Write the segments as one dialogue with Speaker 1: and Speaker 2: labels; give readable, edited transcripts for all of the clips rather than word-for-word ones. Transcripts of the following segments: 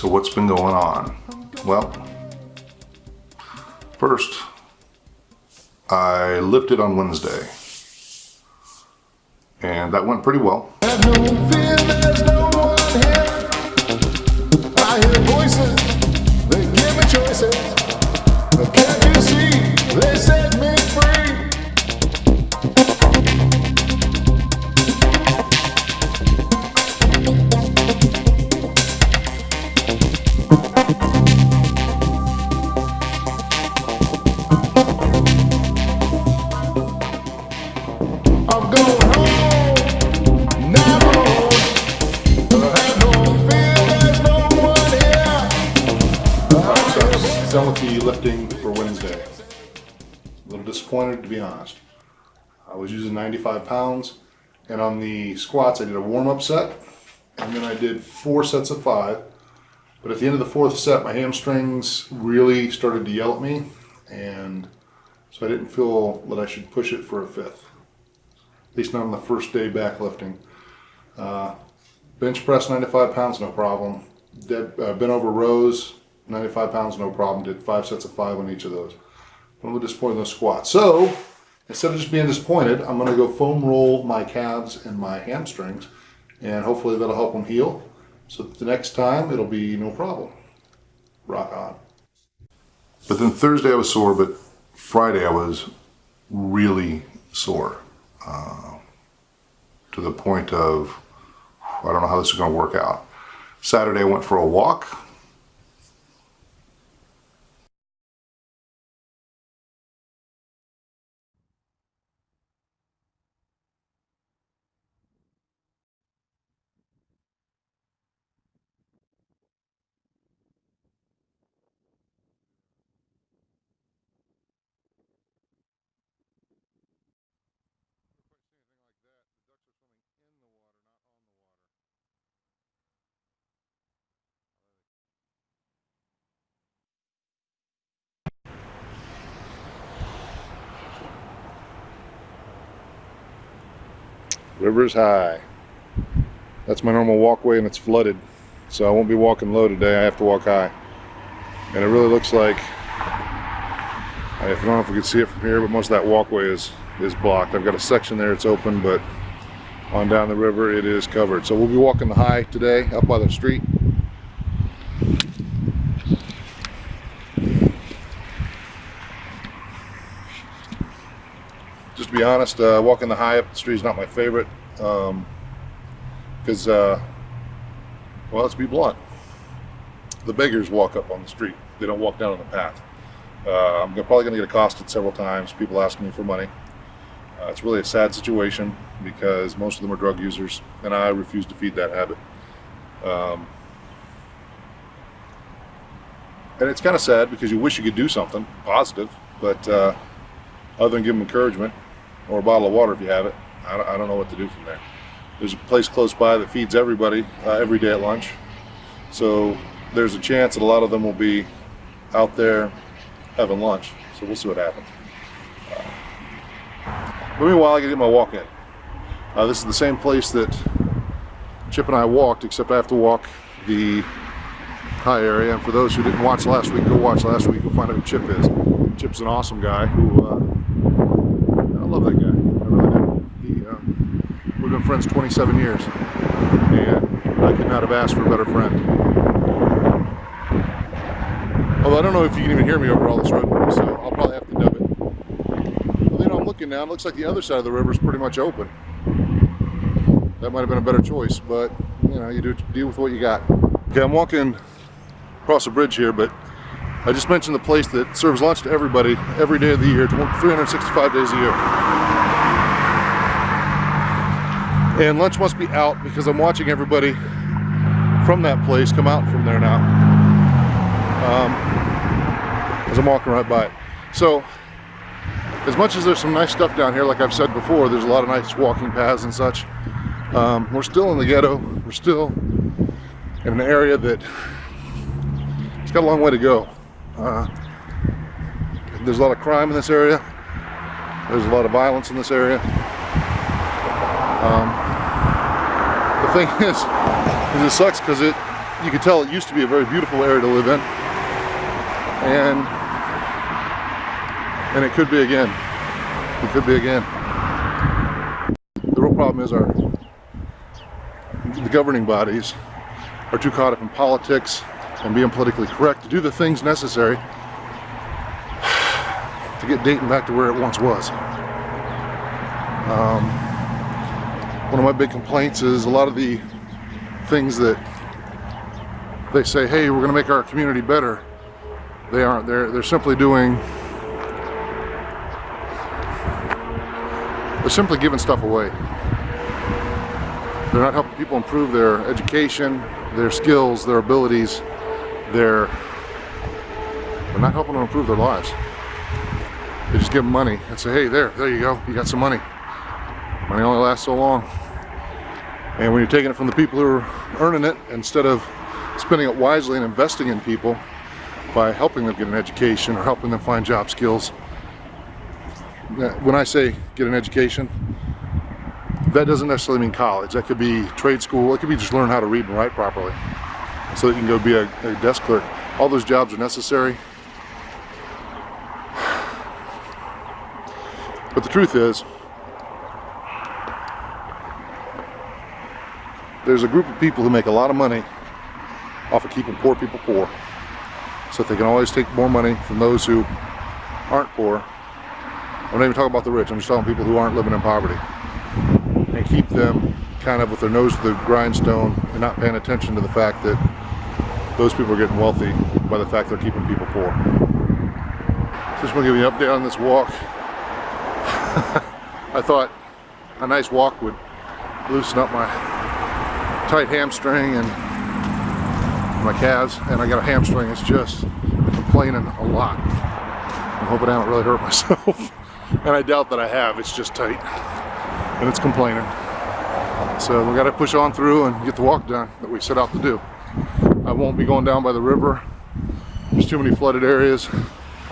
Speaker 1: So what's been going on? Well, first, I lifted on Wednesday, and that went pretty well.
Speaker 2: I don't feel there's no one here. I hear voices, they give me choices. But can't you see, they set me free. I'm going home, now I'm home. I don't feel there's no one here.
Speaker 1: So, done with the lifting for Wednesday. A little disappointed, to be honest. I was using 95 pounds, and on the squats I did a warm-up set, and then I did 4 sets of 5. But at the end of the 4th set, my hamstrings really started to yell at me, and so I didn't feel that I should push it for a 5th. At least not on the first day back lifting. Bench press 95 pounds, no problem. Bent over rows, 95 pounds, no problem. Did 5 sets of 5 on each of those. I'm a little disappointed in those squats. So, instead of just being disappointed, I'm going to go foam roll my calves and my hamstrings, and hopefully that'll help them heal. So that the next time, it'll be no problem. Rock on. But then Thursday I was sore, but Friday I was really sore. To the point of, I don't know how this is going to work out. Saturday I went for a walk. River's high. That's my normal walkway, and it's flooded, so I won't be walking low today. I have to walk high, and it really looks like, I don't know if we can see it from here, but most of that walkway is blocked. I've got a section there it's open, but on down the river it is covered. So we'll be walking the high today up by the street. Just to be honest, walking the high up the street is not my favorite, because, well, let's be blunt, the beggars walk up on the street. They don't walk down on the path. I'm probably going to get accosted several times, people asking me for money. It's really a sad situation because most of them are drug users, and I refuse to feed that habit. And it's kind of sad because you wish you could do something positive, but other than give them encouragement or a bottle of water if you have it, I don't know what to do from there. There's a place close by that feeds everybody every day at lunch, so there's a chance that a lot of them will be out there having lunch, so we'll see what happens. But meanwhile, I can get my walk in. This is the same place that Chip and I walked, except I have to walk the high area. And for those who didn't watch last week, go watch last week. You'll find out who Chip is. Chip's an awesome guy who, I love that guy. I really do. We've been friends 27 years, and I could not have asked for a better friend. Although I don't know if you can even hear me over all this roadway, so I'll probably have to dub it. Well, you know, I'm looking now, it looks like the other side of the river is pretty much open. That might have been a better choice, but, you know, you do deal with what you got. Okay, I'm walking across a bridge here, but I just mentioned the place that serves lunch to everybody every day of the year, 365 days a year. And lunch must be out because I'm watching everybody from that place come out from there now. As I'm walking right by it. So, as much as there's some nice stuff down here, like I've said before, there's a lot of nice walking paths and such. We're still in the ghetto. We're still in an area that it's got a long way to go. There's a lot of crime in this area. There's a lot of violence in this area. The thing is it sucks because you can tell it used to be a very beautiful area to live in, and it could be again. It could be again. The real problem is the governing bodies are too caught up in politics and being politically correct to do the things necessary to get Dayton back to where it once was. One of my big complaints is a lot of the things that they say, hey, we're going to make our community better. They aren't. They're simply doing. They're simply giving stuff away. They're not helping people improve their education, their skills, their abilities. They're not helping them improve their lives. They just give them money and say, hey, there you go. You got some money. Money only lasts so long. And when you're taking it from the people who are earning it, instead of spending it wisely and investing in people by helping them get an education or helping them find job skills. When I say get an education, that doesn't necessarily mean college. That could be trade school. It could be just learn how to read and write properly so that you can go be a desk clerk. All those jobs are necessary. But the truth is, there's a group of people who make a lot of money off of keeping poor people poor, so that they can always take more money from those who aren't poor. I'm not even talking about the rich, I'm just talking people who aren't living in poverty, and keep them kind of with their nose to the grindstone and not paying attention to the fact that those people are getting wealthy by the fact they're keeping people poor. So just want to give you an update on this walk. I thought a nice walk would loosen up my tight hamstring and my calves, and I got a hamstring that's just complaining a lot. I'm hoping I haven't really hurt myself, and I doubt that I have. It's just tight and it's complaining. So we got to push on through and get the walk done that we set out to do. I won't be going down by the river. There's too many flooded areas,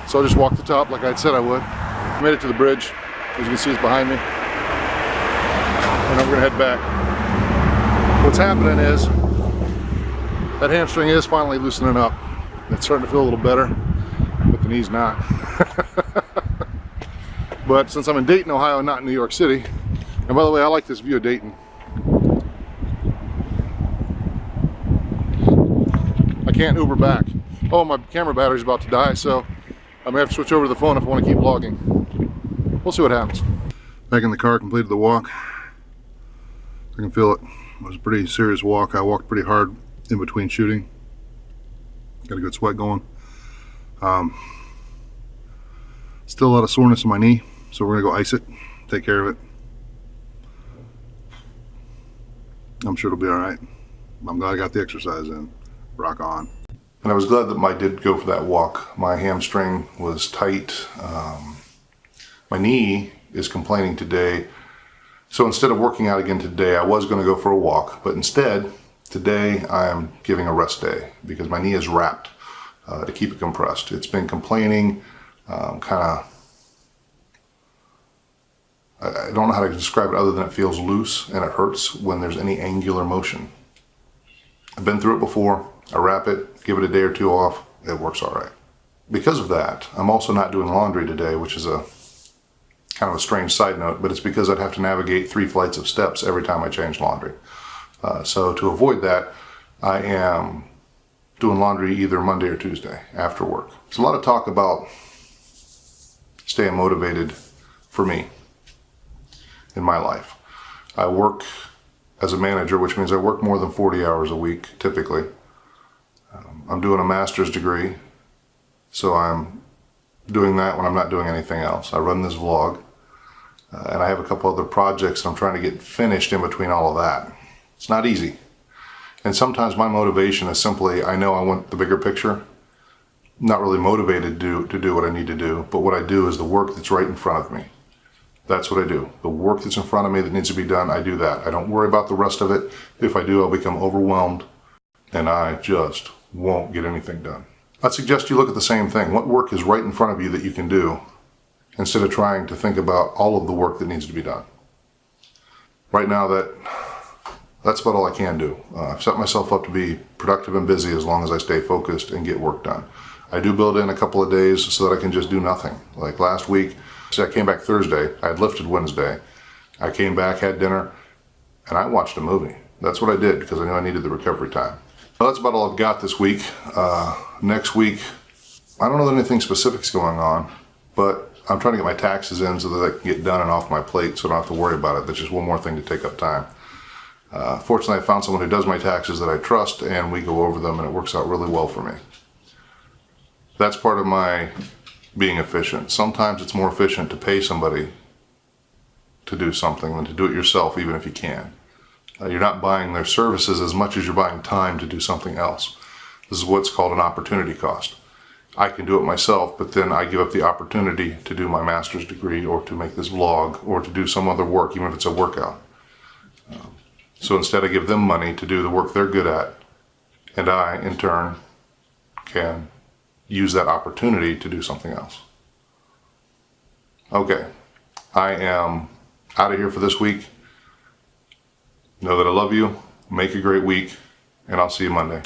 Speaker 1: so I'll just walk the top like I said I would. I made it to the bridge, as you can see, it's behind me, and I'm gonna head back. What's happening is that hamstring is finally loosening up. It's starting to feel a little better, but the knee's not. But since I'm in Dayton, Ohio, and not in New York City, and by the way, I like this view of Dayton. I can't Uber back. Oh, my camera battery's about to die, so I may have to switch over to the phone if I want to keep vlogging. We'll see what happens. Back in the car, completed the walk. I can feel it. It was a pretty serious walk. I walked pretty hard in between shooting. Got a good sweat going. Still a lot of soreness in my knee, so we're gonna go ice it, take care of it. I'm sure it'll be all right. I'm glad I got the exercise in. Rock on. And I was glad that I did go for that walk. My hamstring was tight. My knee is complaining today. So instead of working out again today, I was going to go for a walk. But instead, today I am giving a rest day because my knee is wrapped to keep it compressed. It's been complaining, I don't know how to describe it other than it feels loose and it hurts when there's any angular motion. I've been through it before. I wrap it, give it a day or two off, it works all right. Because of that, I'm also not doing laundry today, which is a kind of a strange side note, but it's because I'd have to navigate 3 flights of steps every time I change laundry. So to avoid that, I am doing laundry either Monday or Tuesday after work. There's a lot of talk about staying motivated for me in my life. I work as a manager, which means I work more than 40 hours a week, typically. I'm doing a master's degree, so I'm doing that when I'm not doing anything else. I run this vlog, and I have a couple other projects I'm trying to get finished in between all of that. It's not easy. And sometimes my motivation is simply, I know I want the bigger picture. I'm not really motivated to do what I need to do, but what I do is the work that's right in front of me. That's what I do. The work that's in front of me that needs to be done, I do that. I don't worry about the rest of it. If I do, I'll become overwhelmed, and I just won't get anything done. I'd suggest you look at the same thing. What work is right in front of you that you can do instead of trying to think about all of the work that needs to be done? Right now that That's about all I can do. I've set myself up to be productive and busy as long as I stay focused and get work done. I do build in a couple of days so that I can just do nothing. Like last week, I came back Thursday, I had lifted Wednesday. I came back, had dinner, and I watched a movie. That's what I did because I knew I needed the recovery time. Well, that's about all I've got this week. Next week, I don't know that anything specific's going on, but I'm trying to get my taxes in so that I can get done and off my plate so I don't have to worry about it. That's just one more thing to take up time. Fortunately, I found someone who does my taxes that I trust, and we go over them, and it works out really well for me. That's part of my being efficient. Sometimes it's more efficient to pay somebody to do something than to do it yourself, even if you can. You're not buying their services as much as you're buying time to do something else. This is what's called an opportunity cost. I can do it myself, but then I give up the opportunity to do my master's degree or to make this vlog or to do some other work, even if it's a workout. So instead I give them money to do the work they're good at, and I, in turn, can use that opportunity to do something else. Okay, I am out of here for this week. Know that I love you, make a great week, and I'll see you Monday.